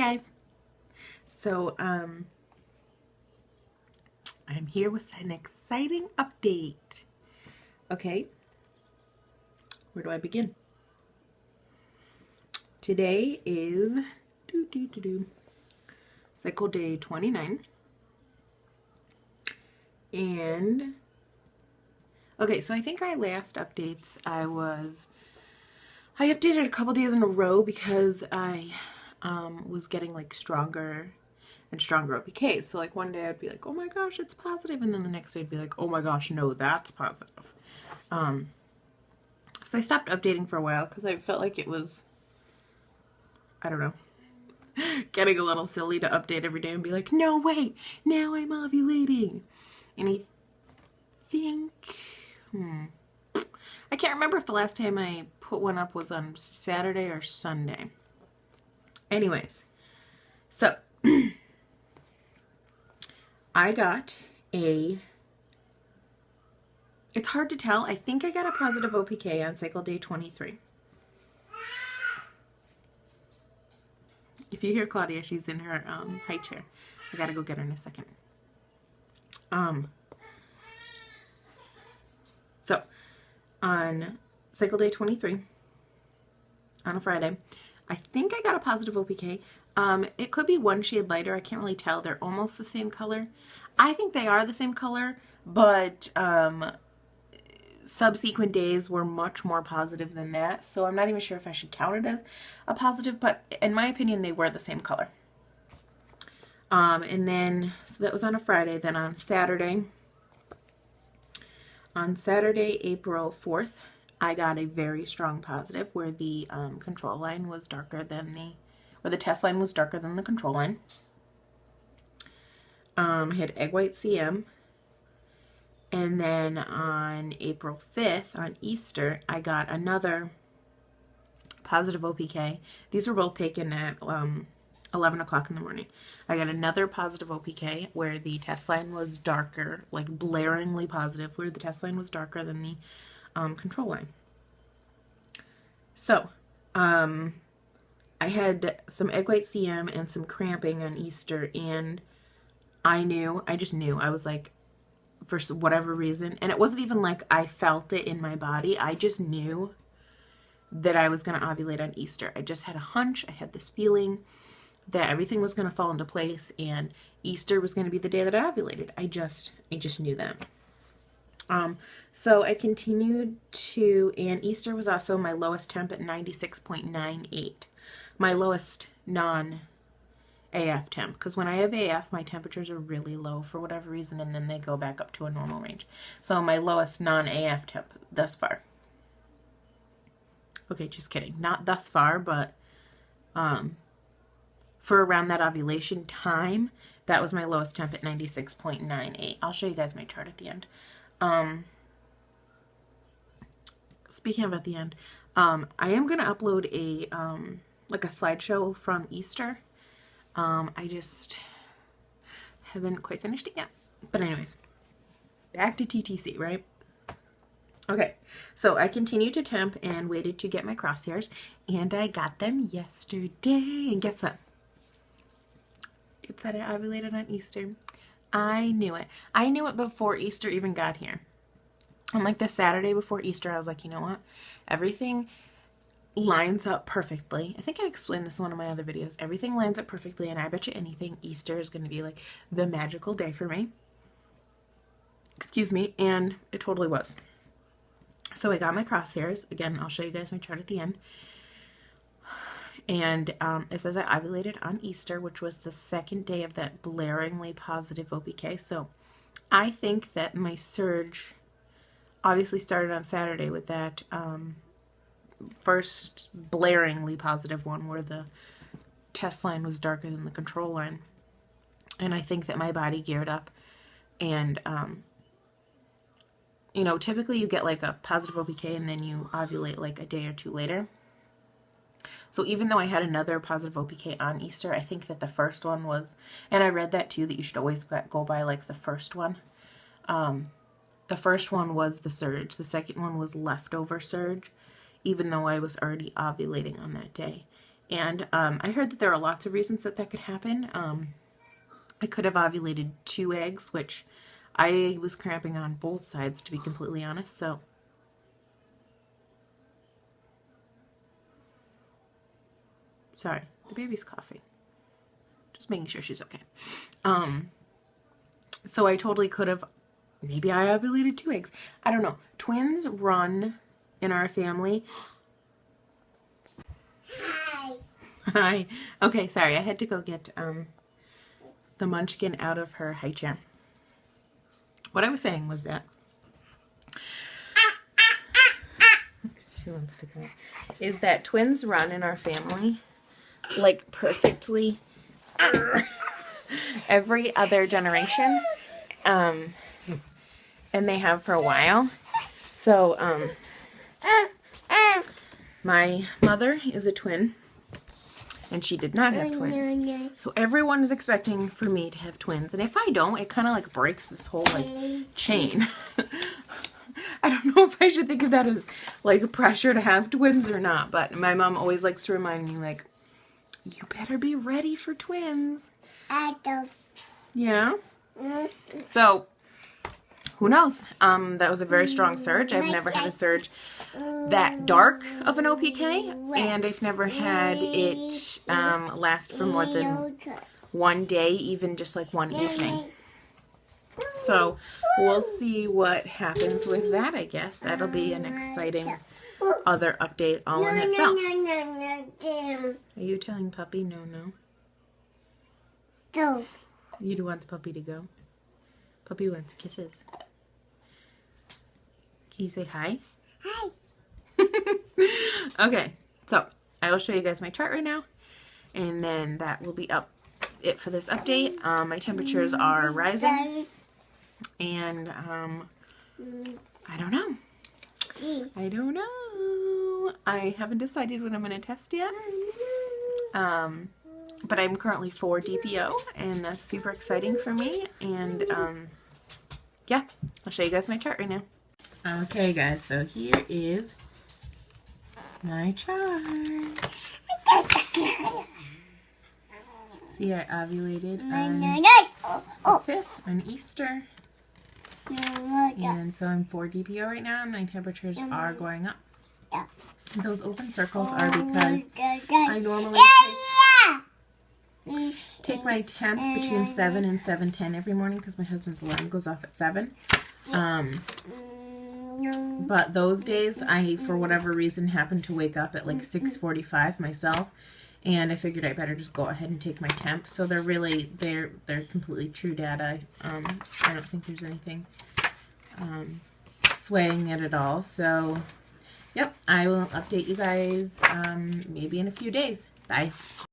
guys. So I'm here with an exciting update. Okay, where do I begin? Today is cycle day 29. And okay, so I think our last updates I updated a couple days in a row because I was getting like stronger and stronger OPKs. So like one day I'd be like, oh my gosh, it's positive, and then the next day I'd be like, oh my gosh, no, that's positive. So I stopped updating for a while because I felt like it was, I don't know, getting a little silly to update every day and be like, no, wait, now I'm ovulating. And I think, I can't remember if the last time I put one up was on Saturday or Sunday. Anyways, so I got it's hard to tell. I think I got a positive OPK on cycle day 23. If you hear Claudia, she's in her high chair. I gotta go get her in a second. So on cycle day 23, on a Friday, I think I got a positive OPK. It could be one shade lighter. I can't really tell. They're almost the same color. I think they are the same color, but subsequent days were much more positive than that. So I'm not even sure if I should count it as a positive, but in my opinion, they were the same color. And then, so that was on a Friday. Then on Saturday, April 4th, I got a very strong positive where the control line was darker than the test line was darker than the control line. I had egg white CM. And then on April 5th, on Easter, I got another positive OPK. These were both taken at 11 o'clock in the morning. I got another positive OPK where the test line was darker, like blaringly positive, where the test line was darker than the control line. So, I had some egg white CM and some cramping on Easter, and I just knew. I was like, for whatever reason, and it wasn't even like I felt it in my body. I just knew that I was going to ovulate on Easter. I just had a hunch. I had this feeling that everything was going to fall into place and Easter was going to be the day that I ovulated. I just knew that. So I continued to, and Easter was also my lowest temp at 96.98. My lowest non-AF temp, because when I have AF, my temperatures are really low for whatever reason, and then they go back up to a normal range. So my lowest non-AF temp thus far. Okay, just kidding. Not thus far, but for around that ovulation time, that was my lowest temp at 96.98. I'll show you guys my chart at the end. Speaking of at the end, I am going to upload a like a slideshow from Easter. I just haven't quite finished it yet. But anyways, back to TTC, right? Okay, so I continued to temp and waited to get my crosshairs, and I got them yesterday. And guess what? It said I ovulated on Easter. I knew it. I knew it before Easter even got here. On like the Saturday before Easter, I was like, you know what? Everything lines up perfectly. I think I explained this in one of my other videos. Everything lines up perfectly, and I bet you anything, Easter is going to be like the magical day for me. Excuse me, and it totally was. So I got my crosshairs. Again, I'll show you guys my chart at the end. And it says I ovulated on Easter, which was the second day of that blaringly positive OPK. So I think that my surge obviously started on Saturday with that first blaringly positive one where the test line was darker than the control line. And I think that my body geared up, and you know, typically you get like a positive OPK and then you ovulate like a day or two later. So even though I had another positive OPK on Easter, I think that the first one was, and I read that too, that you should always go by like the first one. The first one was the surge. The second one was leftover surge, even though I was already ovulating on that day. And I heard that there are lots of reasons that that could happen. I could have ovulated 2 eggs, which I was cramping on both sides, to be completely honest. So sorry, the baby's coughing. Just making sure she's okay. So I totally could have, maybe I ovulated 2 eggs. I don't know. Twins run in our family. Hi. Hi. Okay, sorry. I had to go get the munchkin out of her high chair. What I was saying was that she wants to go. Is that twins run in our family like perfectly every other generation, and they have for a while. So my mother is a twin, and she did not have twins. So everyone is expecting for me to have twins, and if I don't, it kind of like breaks this whole like chain. I don't know if I should think of that as like pressure to have twins or not, but my mom always likes to remind me, like, you better be ready for twins. I don't. Yeah. So who knows? That was a very strong surge. I've never had a surge that dark of an OPK, and I've never had it last for more than one day, even just like one evening. So we'll see what happens with that, I guess. That'll be an exciting other update all in itself. Are you telling puppy no? No. You do want the puppy to go? Puppy wants kisses. Can you say hi? Hi. Okay, so I will show you guys my chart right now, and then that will be it for this update. My temperatures are rising, and I don't know. I haven't decided what I'm going to test yet. But I'm currently 4 DPO, and that's super exciting for me. And yeah, I'll show you guys my chart right now. Okay, guys, so here is my chart. See, I ovulated on the 5th on Easter. And so I'm 4 DPO right now, and my temperatures are going up. Those open circles are because I normally take my temp between 7 and 7:10 every morning because my husband's alarm goes off at 7. But those days, I, for whatever reason, happen to wake up at like 6:45 myself, and I figured I better just go ahead and take my temp. So they're completely true data. I don't think there's anything swaying it at all. So, yep, I will update you guys maybe in a few days. Bye.